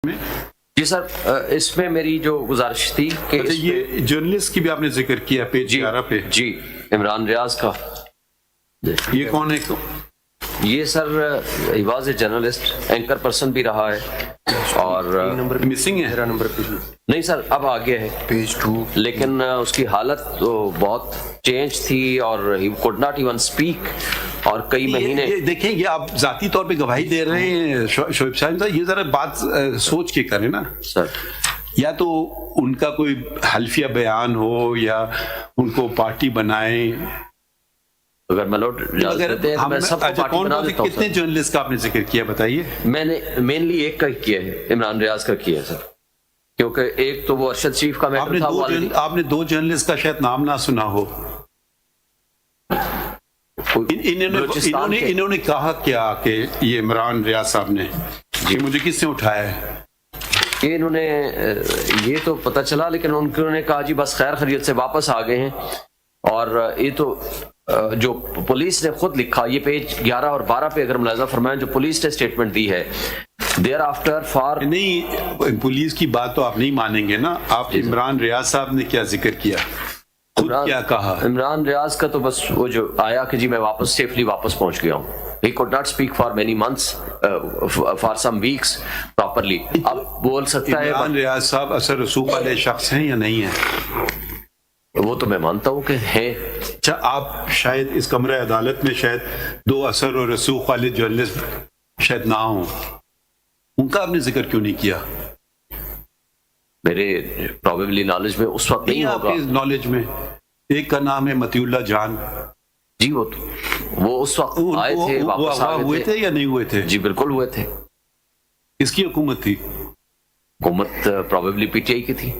جی سر، اس میں میری جو گزارش تھی کہ یہ جرنلسٹ کی بھی آپ نے ذکر کیا پیج 11 پہ. جی عمران ریاض کا. یہ کون ہے؟ یہ sir he was a journalist, anchor person بھی رہا ہے اور مسنگ ہے. نہیں سر اب آگے ہے پیج 2. لیکن اس کی حالت تو بہت چینج تھی اور he could not even speak اور کئی مہینے. دیکھیں یہ آپ ذاتی طور پہ گواہی دے رہے ہیں شعیب صاحب، یہ ذرا بات سوچ کے کریں نا سر. یا تو ان کا کوئی حلفیہ بیان ہو یا ان کو پارٹی بنائیں. اگر ملوٹ میں سب کو پارٹی بنا دیتا ہوں. کتنے جرنلسٹ کا آپ نے ذکر کیا بتائیے؟ میں نے مینلی ایک کا ہی کیا ہے، عمران ریاض کا کیا ہے سر، کیونکہ ایک تو وہ ارشد شریف کا میٹر تھا. آپ نے دو جرنلسٹ کا شاید نام نہ سنا ہو. انہوں نے کہا کیا کہ یہ عمران ریاض صاحب نے جی مجھے کس نے اٹھایا ہے؟ کہ انہوں نے یہ تو پتہ چلا، لیکن انہوں نے کہا جی بس خیر خیریت سے واپس آ گئے ہیں. اور یہ تو جو پولیس نے خود لکھا، یہ پیج 11 اور 12 پہ اگر ملاحظہ فرمائیں جو پولیس نے اسٹیٹمنٹ دی ہے دیر آفٹر فار. نہیں پولیس کی بات تو آپ نہیں مانیں گے نا. آپ عمران ریاض صاحب نے کیا ذکر کیا، خود کیا کہا؟ عمران ریاض کا تو بس وہ جو آیا کہ جی میں واپس سیفلی واپس پہنچ گیا ہوں. He could not speak for many months, for some weeks properly. اب بول سکتا ہے. عمران ریاض صاحب اثر رسوخ والے شخص ہیں یا نہیں ہیں؟ وہ تو میں مانتا ہوں کہ ہیں. اچھا آپ شاید اس کمرہ عدالت میں شاید دو اثر و رسوخ والے جرنلسٹ شاید نہ ہوں، ان کا آپ نے ذکر کیوں نہیں کیا؟ میرے پروبیبلی نالج میں اس وقت نہیں ہوگا. آپ کے نالج میں ایک کا نام ہے متی اللہ جان. جی وہ اس وقت آئے تھے، واپس آ ہوئے تھے یا نہیں ہوئے تھے؟ جی بالکل ہوئے تھے. کس کی حکومت تھی؟ حکومت پروبیبلی پی ٹی آئی کی تھی.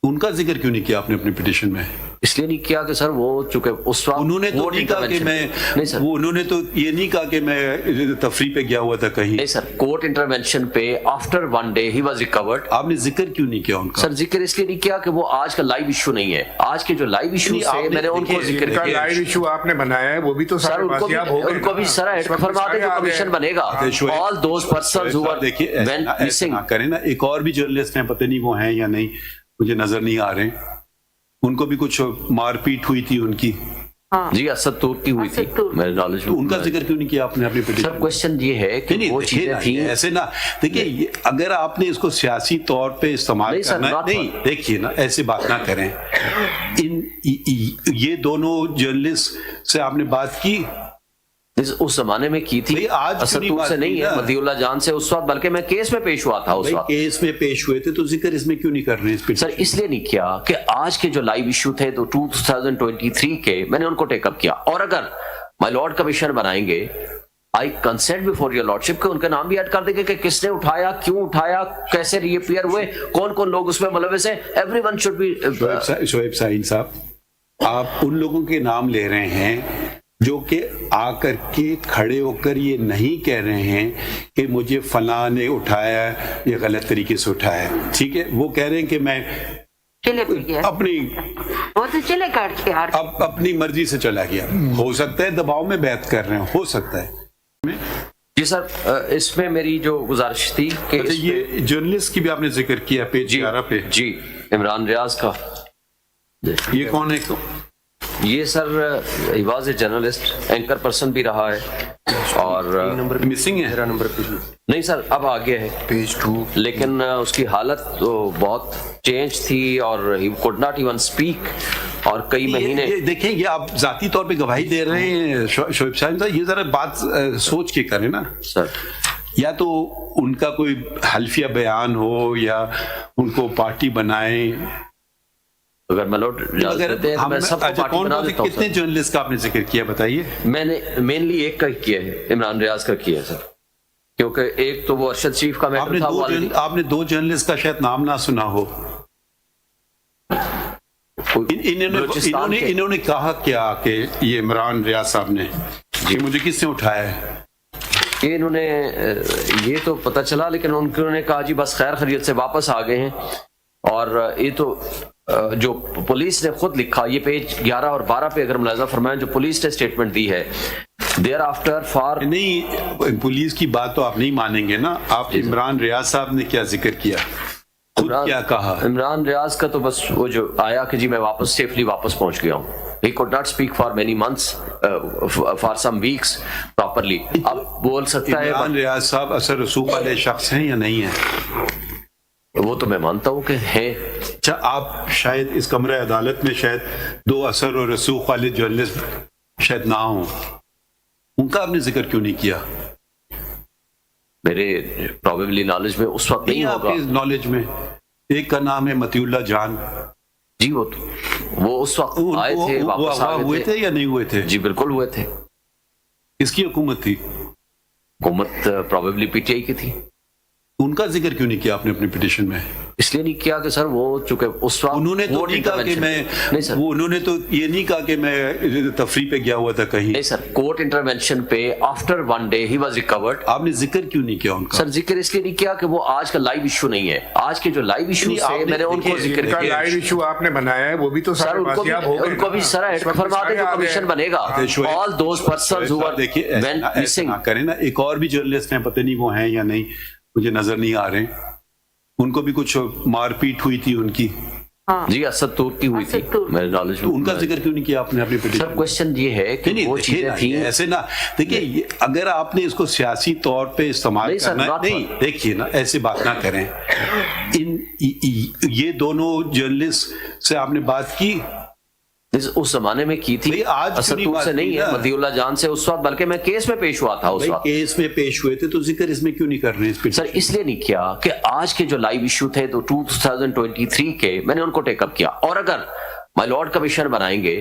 ان کا ذکر کیوں نہیں کیا آپ نے اپنی پٹیشن میں؟ اس لیے نہیں کیا کہ سر وہ چونکہ اس وقت انہوں نے تو نہیں کہا کہ میں نہیں سر، انہوں نے تو یہ نہیں کہا کہ میں تفریح پہ گیا ہوا تھا کہیں. نہیں سر، کورٹ انٹرونشن پہ after one day he was recorded. آپ نے ذکر کیوں نہیں کیا ان کا؟ سر ذکر اس لیے نہیں کیا کہ وہ آج کا لائیو ایشو نہیں ہے. آج کے جو لائیو ایشو ہے میں نے ان کو ذکر کیا. لائیو ایشو آپ نے بنایا ہے وہ بھی تو سر ان کو بھی سر فرما دیں جو کمیشن بنے گا. All those persons who are went missing. کریں نا، ایک اور بھی جرنلسٹ ہیں، پتہ نہیں وہ ہیں یا نہیں، مجھے نظر نہیں آ رہے. ان کو بھی کچھ مار پیٹ ہوئی تھی ان کی. جی اسد تور کی ہوئی تھی میرے نالج میں. ان کا ذکر کیوں نہیں کیا آپ نے اپنی پٹیشن؟ سر کوشچن یہ ہے کہ وہ چیزیں تھیں ایسے نا. دیکھیے اگر آپ نے اس کو سیاسی طور پہ استعمال کرنا نہیں، دیکھیے نا ایسے بات نہ کریں. یہ دونوں جرنلسٹ سے آپ نے بات کی اس زمانے میں کی تھی، اسد تور سے نہیں ہے، متی اللہ جان سے اس وقت، بلکہ میں کیس میں پیش ہوا تھا اس وقت. کیس میں پیش ہوئے تھے تو ذکر اس میں کیوں نہیں کر رہے ہیں؟ سر اس لیے نہیں کیا کہ آج کے جو لائیو ایشو تھے تو 2023 کے میں نے ان کو ٹیک اپ کیا. اور اگر مائی لارڈ کمیشن بنائیں گے آئی کنسنٹ بفور یور لارڈشپ کہ ان کا نام بھی ایڈ کر دیں گے کہ کس نے اٹھایا، کیوں اٹھایا، کیسے ری اپیئر ہوئے، کون کون لوگ اس میں ملوث ہیں. Everyone should be. Shoaib Saeed صاحب آپ ان لوگوں کے نام لے رہے ہیں جو کہ آ کر کے کھڑے ہو کر یہ نہیں کہہ رہے ہیں کہ مجھے فلاں نے اٹھایا یا غلط طریقے سے اٹھایا. ٹھیک ہے، وہ کہہ رہے ہیں کہ میں اپنی مرضی سے چلا گیا. ہو سکتا ہے دباؤ میں بیعت کر رہے ہیں، ہو سکتا ہے. جی سر، اس میں میری جو گزارش تھی کہ یہ جرنلسٹ کی بھی آپ نے ذکر کیا پیج 11 پہ. جی عمران ریاض کا. یہ کون ہے؟ یہ sir he was a journalist, anchor person بھی رہا ہے اور مسنگ ہے. نہیں سر اب آگے ہے پیج 2. لیکن اس کی حالت تو بہت چینج تھی اور he could not even speak اور کئی مہینے. دیکھیں یہ آپ ذاتی طور پہ گواہی دے رہے ہیں شعیب صاحب، یہ ذرا بات سوچ کے کریں نا سر. یا تو ان کا کوئی حلفیہ بیان ہو یا ان کو پارٹی بنائیں. اگر ملوٹ میں سب کو پارٹی بنا دیتا ہوں. کتنے جرنلسٹ کا آپ نے ذکر کیا بتائیے؟ میں نے مینلی ایک کا ہی کیا ہے، عمران ریاض کا کیا ہے سر، کیونکہ ایک تو وہ ارشد شریف کا میٹر تھا. آپ نے دو جرنلسٹ کا شاید نام نہ سنا ہو. انہوں نے کہا کیا کہ یہ عمران ریاض صاحب نے جی مجھے کس نے اٹھایا ہے؟ کہ انہوں نے یہ تو پتہ چلا، لیکن انہوں نے کہا جی بس خیر خیریت سے واپس آ گئے ہیں. اور یہ تو جو پولیس نے خود لکھا، یہ پیج 11 اور 12 پہ اگر ملاحظہ فرمائیں جو پولیس نے اسٹیٹمنٹ دی ہے देयर आफ्टर फॉर नहीं, पुलिस की बात तो आप नहीं मानेंगे ना। आप इमरान रियाज साहब ने क्या जिक्र किया, खुद क्या कहा? इमरान रियाज का तो बस वो जो आया कि जी मैं वापस सेफली वापस पहुंच गया हूँ। He could not speak for many months, for some weeks properly. अब बोल सकता है इमरान रियाज साहब असर रसूख वाले शख्स हैं या नहीं है? वो तो मैं मानता हूँ कि है। अच्छा, आप शायद इस कमरे अदालत में शायद दो असर और रसूख वाले जर्नलिस्ट शायद ना हों, उनका आपने जिक्र क्यों नहीं किया? मेरे प्रोबेबली नॉलेज में उस वक्त नहीं होगा। आपके नॉलेज में एक का नाम है मतीउल्लाह जान। जी वो उस वक्त आए थे, वापस आ गए हुए थे या नहीं हुए थे? जी बिल्कुल हुए थे। किसकी हुकूमत थी? हुकूमत प्रोबेबली पीटीआई की थी। उनका जिक्र क्यों नहीं किया आपने अपने पिटीशन में? इसलिए नहीं किया कि सर वो चूंकि उस वक्त उन्होंने तो नहीं कहा कि मैं नहीं सर, उन्होंने तो ये नहीं कहा कि मैं तफरी पे गया हुआ था कहीं। नहीं सर, कोर्ट इंटरवेंशन पे after one day he was recovered. आपने जिक्र क्यों नहीं किया उनका? सर जिक्र इसलिए नहीं किया कि वो आज का लाइव इशू नहीं है। आज के जो लाइव इशू है मैंने उनको जिक्र इनका किया। लाइव इशू आपने बनाया है, वो भी तो सर सारे बाजियाब हो गए। उनको भी सर ऐड फरमा दे, जो कमीशन बनेगा all those persons who were देखिए वेंट मिसिंग। करें ना, एक और भी जर्नलिस्ट हैं, पता नहीं वो हैं या नहीं, मुझे नजर नहीं आ रहे, उनको भी कुछ मारपीट हुई थी उनकी। हाँ। जी असद तूर की हुई थी मेरे नॉलेज तो में। उनका जिक्र क्यों नहीं किया आपने अपनी सर पिटीशन? क्वेश्चन ये है कि नहीं, वो देखिए चीजें ना, थी ऐसे ना देखिए, अगर आपने इसको सियासी तौर पे इस्तेमाल नहीं सर, करना not नहीं, देखिए ना, ऐसे बात ना करें। ये दोनों जर्नलिस्ट से आपने बात की? उस जमाने में की थी, भाई, आज असद क्यों तूर नहीं से बात नहीं की है, ना? मदीउल्लाह जान से उस वक्त, बल्कि मैं केस में पेश हुआ था उस भाई वक्त। केस में पेश हुए थे तो जिक्र इसमें क्यों नहीं कर रहे हैं इस सर पिटीशन? इसलिए नहीं किया कि आज के जो लाइव इशू थे तो 2023 के मैंने उनको टेकअप किया। और अगर माय लॉर्ड कमिश्नर बनाएंगे,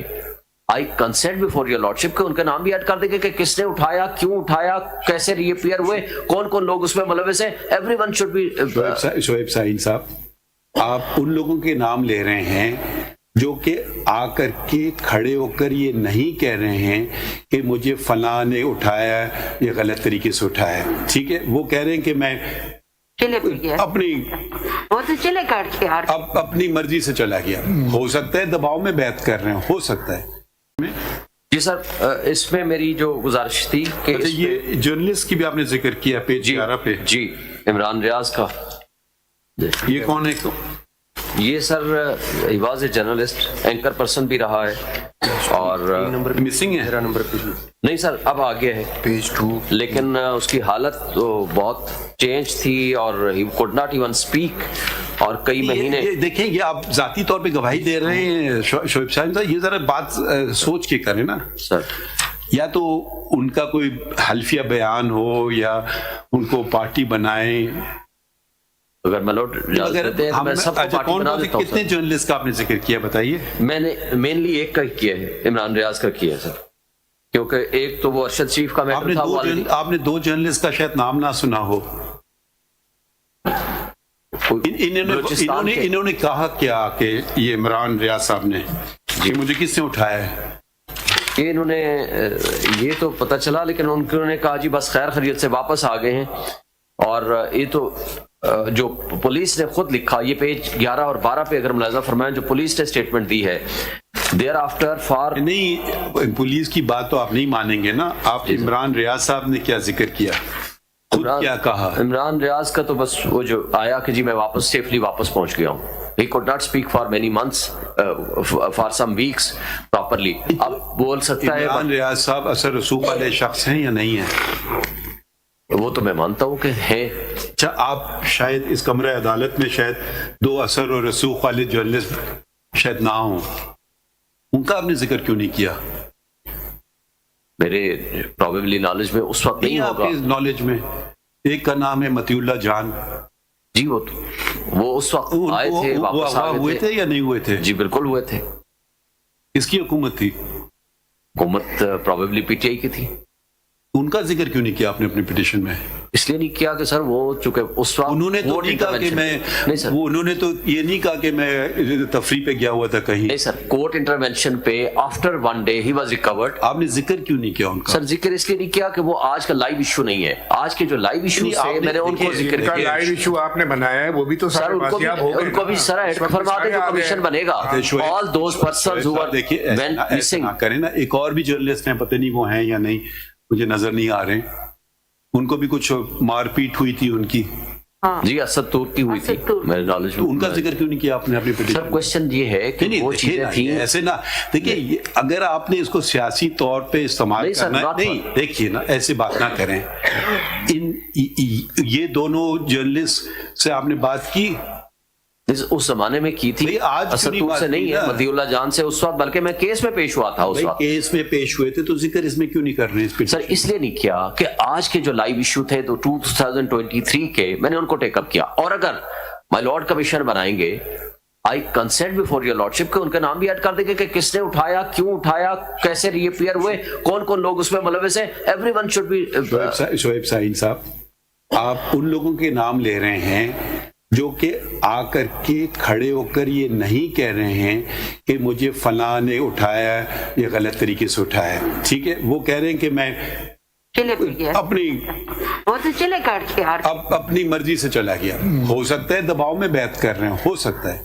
आई कंसेंट बिफोर योर लॉर्डशिप के उनका नाम भी ऐड कर देंगे कि किसने उठाया, क्यों उठाया, कैसे रीअपीयर हुए, कौन कौन लोग उसमें मुलविस हैं। Everyone should be. शोएब साइन साहब, आप उन लोगों के नाम ले रहे हैं जो कि आकर के खड़े होकर ये नहीं कह रहे हैं कि मुझे फलां ने उठाया, ये गलत तरीके से उठाया, ठीक है? वो कह रहे हैं कि मैं चले भी गया, अपनी वो तो चले काट के यार। अब अपनी मर्जी से चला गया। हो सकता है दबाव में बैत कर रहे हैं, हो सकता है। जी सर, इसमें मेरी जो गुजारिश थी कि अच्छा, ये जर्नलिस्ट की भी आपने जिक्र किया पेज 11 पे। जी इमरान रियाज का, ये कौन है? ये sir he was a journalist, anchor person भी रहा है और मिसिंग है। नहीं सर अब आ गया है पेज 2। लेकिन उसकी हालत तो बहुत चेंज थी और he could not even speak और कई महीने। ये देखें, ये आप जाती तौर पे गवाही दे रहे हैं शोएब साहब, ये जरा बात सोच के करें ना सर। या तो उनका कोई हल्फिया बयान हो या उनको पार्टी बनाए। अगर मैं लौट जाते हैं तो मैं सबको पार्टी बना देता हूं कितने सर। जर्नलिस्ट का आपने जिक्र किया, बताइए? मैंने मेनली एक का ही किया है, इमरान रियाज का किया है सर, क्योंकि एक तो वो अरशद शरीफ का मैटर था। आपने दो जर्नलिस्ट का शायद नाम ना सुना हो। इन्होंने कहा क्या कि ये इमरान रियाज साहब ने जी मुझे किसने उठाया है? ये इन्होंने ये तो पता चला, लेकिन उन्होंने कहा जी बस खैर खैरियत से वापस आ गए हैं। और ये तो जो पुलिस ने खुद लिखा, ये पेज 11 और 12 पे अगर मुलाजा फरमाएं, जो पुलिस ने स्टेटमेंट दी है देयर आफ्टर फॉर। नहीं, पुलिस की बात तो आप नहीं मानेंगे ना। आप इमरान रियाज साहब ने क्या जिक्र किया, खुद क्या कहा? इमरान रियाज का तो बस वो जो आया कि जी मैं वापस सेफली वापस पहुंच गया हूँ। He could not speak for many months, for some weeks properly. अब बोल सकता है। इमरान रियाज साहब असर रसूख वाले शख्स हैं या नहीं है? वो तो मैं मानता हूँ कि है। अच्छा, आप शायद इस कमरे अदालत में शायद दो असर और रसूख वाले जर्नलिस्ट शायद ना हों, उनका आपने जिक्र क्यों नहीं किया? मेरे प्रोबेबली नॉलेज में उस वक्त नहीं होगा। आपके नॉलेज में एक का नाम है मतीउल्लाह जान। जी वो उस वक्त आए थे, वापस आ हुए गए थे या नहीं हुए थे? जी बिल्कुल हुए थे। किसकी हुकूमत थी? हुकूमत प्रोबेबली पीटीआई की थी। उनका जिक्र क्यों नहीं किया आपने अपनी पिटीशन में? इसलिए नहीं किया कि सर वो चूंकि उस वक्त उन्होंने तो नहीं कहा कि मैं नहीं सर, उन्होंने तो ये नहीं कहा कि मैं तफरी पे गया हुआ था कहीं। नहीं सर, कोर्ट इंटरवेंशन पे after one day he was recovered. आपने जिक्र क्यों नहीं किया उनका? सर जिक्र इसलिए नहीं किया कि वो आज का लाइव इशू नहीं है। आज के जो लाइव इशू थे मैंने उनको जिक्र इनका किया। लाइव इशू आपने बनाया है, वो भी तो सर सारे बाजियाब हो गए। उनको भी सर ऐड फरमा दे, जो कमीशन बनेगा all those persons who were देखिए वेंट मिसिंग। करें ना, एक और भी जर्नलिस्ट हैं, पता नहीं वो हैं या नहीं, मुझे नजर नहीं आ रहे, उनको भी कुछ मारपीट हुई थी उनकी, हाँ जी असद तुर्क की हुई थी असद तुर्क। मेरे नॉलेज तो में। उनका जिक्र क्यों नहीं किया आपने अपनी सर पिटीशन? क्वेश्चन ये है कि नहीं वो देखिए चीजें ना, थी। ऐसे ना देखिए, अगर आपने इसको सियासी तौर पे इस्तेमाल नहीं सर, करना not नहीं, देखिए ना, ऐसे बात ना करें। ये दोनों जर्नलिस्ट से आपने बात की? उस जमाने में की थी, भाई, आज क्यों असद नहीं तुर्क बात से की नहीं है, ना? मदीउल्लाह जान से उस वक्त, बल्कि मैं केस में पेश हुआ था उस भाई वक्त। केस में पेश हुए थे तो जिक्र इसमें क्यों नहीं कर रहे हैं इस सर पिटीशन? इसलिए नहीं किया कि आज के जो लाइव इशू थे तो 2023 के, मैंने उनको टेकअप किया। और अगर माय लॉर्ड कमीशन बनाएंगे, आई कंसेंट बिफोर योर लॉर्डशिप, के उनके नाम भी ऐड कर देंगे कि किसने उठाया, क्यों उठाया, कैसे रीअपीयर हुए, कौन कौन लोग उसमें मुलविस है। Everyone should be. शोएब साइन साहब, आप उन लोगों के नाम ले रहे हैं जो कि आकर के खड़े होकर ये नहीं कह रहे हैं कि मुझे फलां ने उठाया, ये गलत तरीके से उठाया, ठीक है? वो कह रहे हैं कि मैं चले फिर गया, अपनी वो तो चले काट के आर अपनी मर्जी से चला गया। हो सकता है दबाव में बैत कर रहे हैं, हो सकता है,